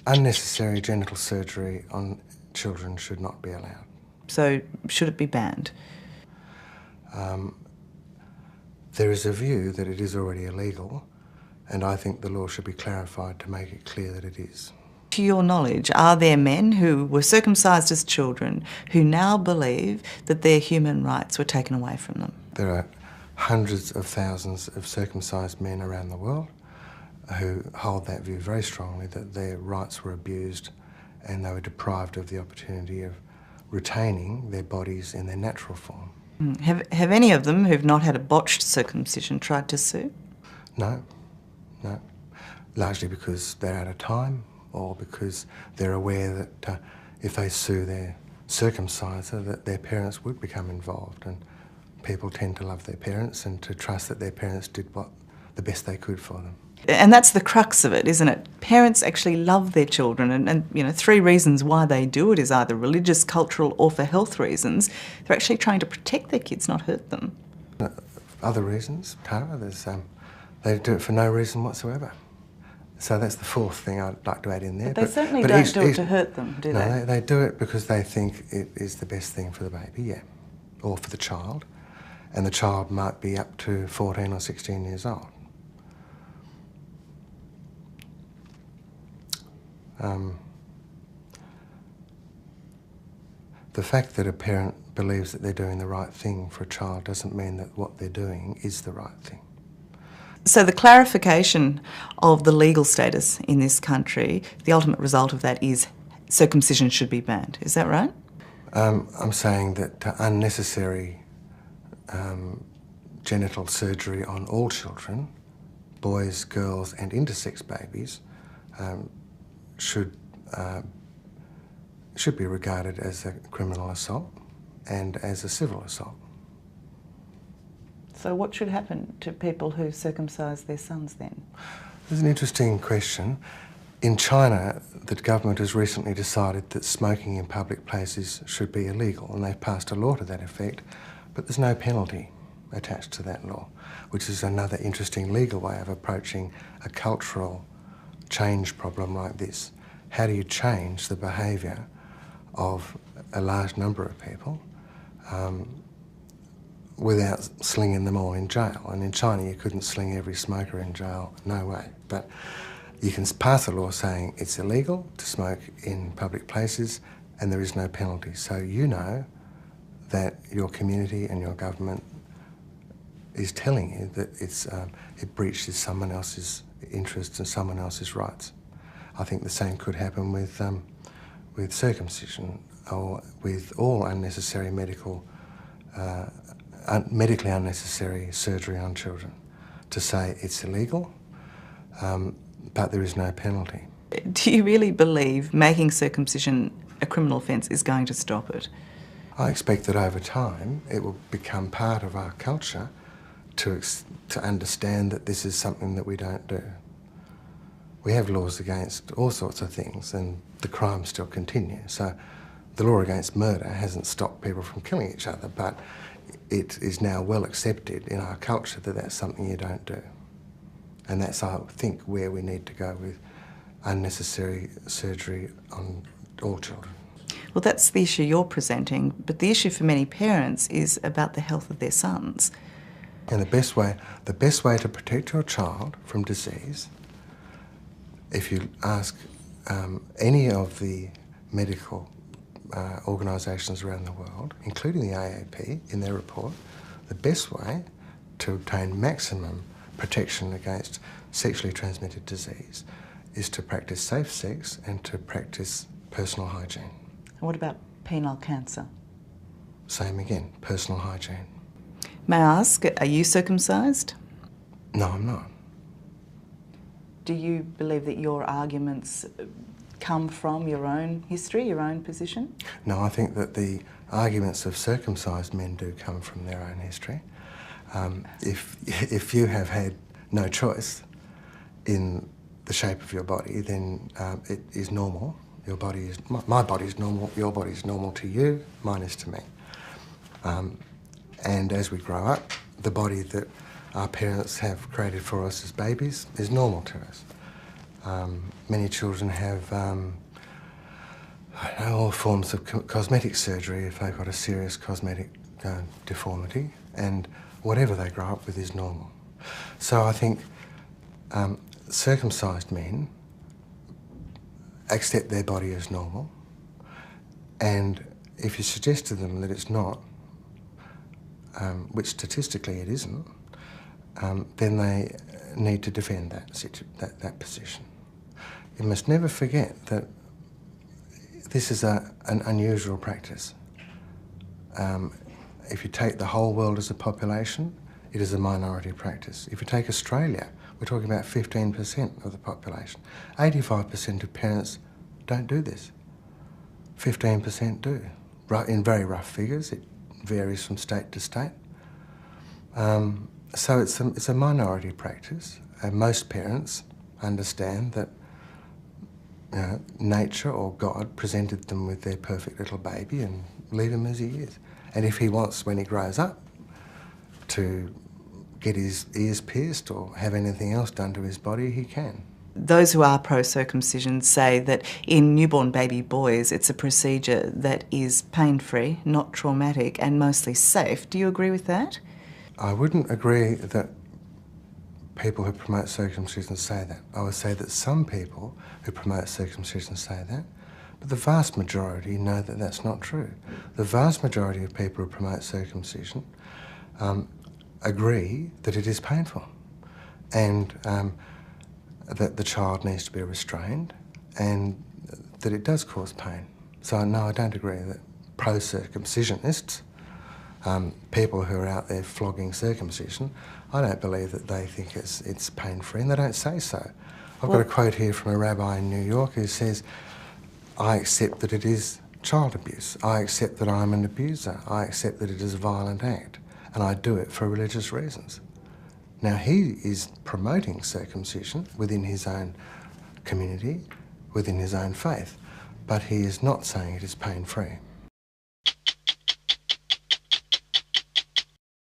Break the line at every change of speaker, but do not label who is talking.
Unnecessary genital surgery on children should not be allowed.
So should it be banned?
There is a view that it is already illegal, and I think the law should be clarified to make it clear that it is.
To your knowledge, are there men who were circumcised as children who now believe that their human rights were taken away from them?
There are hundreds of thousands of circumcised men around the world who hold that view very strongly, that their rights were abused and they were deprived of the opportunity of retaining their bodies in their natural form.
Have any of them who've not had a botched circumcision tried to sue?
No. Largely because they're out of time, or because they're aware that if they sue their circumciser, that their parents would become involved, and people tend to love their parents and to trust that their parents did the best they could for them.
And that's the crux of it, isn't it? Parents actually love their children, and you know, 3 reasons why they do it is either religious, cultural, or for health reasons. They're actually trying to protect their kids, not hurt them.
Other reasons, Tara, they do it for no reason whatsoever. So that's the 4th thing I'd like to add in there.
But they certainly don't do it to hurt them, do they?
No, they do it because they think it is the best thing for the baby, yeah, or for the child. And the child might be up to 14 or 16 years old. The fact that a parent believes that they're doing the right thing for a child doesn't mean that what they're doing is the right thing.
So the clarification of the legal status in this country, the ultimate result of that is circumcision should be banned. Is that right?
I'm saying that unnecessary genital surgery on all children, boys, girls and intersex babies, should be regarded as a criminal assault and as a civil assault.
So what should happen to people who circumcise their sons then?
This is an interesting question. In China, the government has recently decided that smoking in public places should be illegal, and they've passed a law to that effect, but there's no penalty attached to that law, which is another interesting legal way of approaching a cultural change problem like this. How do you change the behaviour of a large number of people without slinging them all in jail? And in China you couldn't sling every smoker in jail, no way. But you can pass a law saying it's illegal to smoke in public places and there is no penalty. So you know that your community and your government is telling you that it breaches someone else's interests and someone else's rights. I think the same could happen with circumcision or with all unnecessary medically unnecessary surgery on children. To say it's illegal, but there is no penalty.
Do you really believe making circumcision a criminal offence is going to stop it?
I expect that over time it will become part of our culture to understand that this is something that we don't do. We have laws against all sorts of things and the crimes still continue. So the law against murder hasn't stopped people from killing each other, but it is now well accepted in our culture that that's something you don't do. And that's, I think, where we need to go with unnecessary surgery on all children.
Well, that's the issue you're presenting, but the issue for many parents is about the health of their sons.
And the best way to protect your child from disease, if you ask any of the medical organisations around the world, including the AAP in their report, the best way to obtain maximum protection against sexually transmitted disease is to practice safe sex and to practice personal hygiene.
And what about penile cancer?
Same again, personal hygiene.
May I ask, are you circumcised?
No, I'm not.
Do you believe that your arguments come from your own history, your own position?
No, I think that the arguments of circumcised men do come from their own history. If you have had no choice in the shape of your body, then it is normal. Your body is, my body is normal, your body is normal to you, mine is to me. And as we grow up, the body that our parents have created for us as babies is normal to us. Many children have all forms of cosmetic surgery if they've got a serious cosmetic deformity, and whatever they grow up with is normal. So I think circumcised men accept their body as normal, and if you suggest to them that it's not, which statistically it isn't, then they need to defend that position. You must never forget that this is an unusual practice. If you take the whole world as a population, it is a minority practice. If you take Australia, we're talking about 15% of the population. 85% of parents don't do this. 15% do. In very rough figures, it varies from state to state. So it's a minority practice, and most parents understand that nature or God presented them with their perfect little baby and leave him as he is. And if he wants, when he grows up, to get his ears pierced or have anything else done to his body, he can.
Those who are pro-circumcision say that in newborn baby boys it's a procedure that is pain-free, not traumatic, and mostly safe. Do you agree with that?
I wouldn't agree that people who promote circumcision say that. I would say that some people who promote circumcision say that, but the vast majority know that that's not true. The vast majority of people who promote circumcision agree that it is painful, and that the child needs to be restrained, and that it does cause pain. So no, I don't agree that pro-circumcisionists, people who are out there flogging circumcision, I don't believe that they think it's pain-free, and they don't say so. I've got a quote here from a rabbi in New York who says, "I accept that it is child abuse. I accept that I'm an abuser. I accept that it is a violent act, and I do it for religious reasons." Now, he is promoting circumcision within his own community, within his own faith, but he is not saying it is pain-free.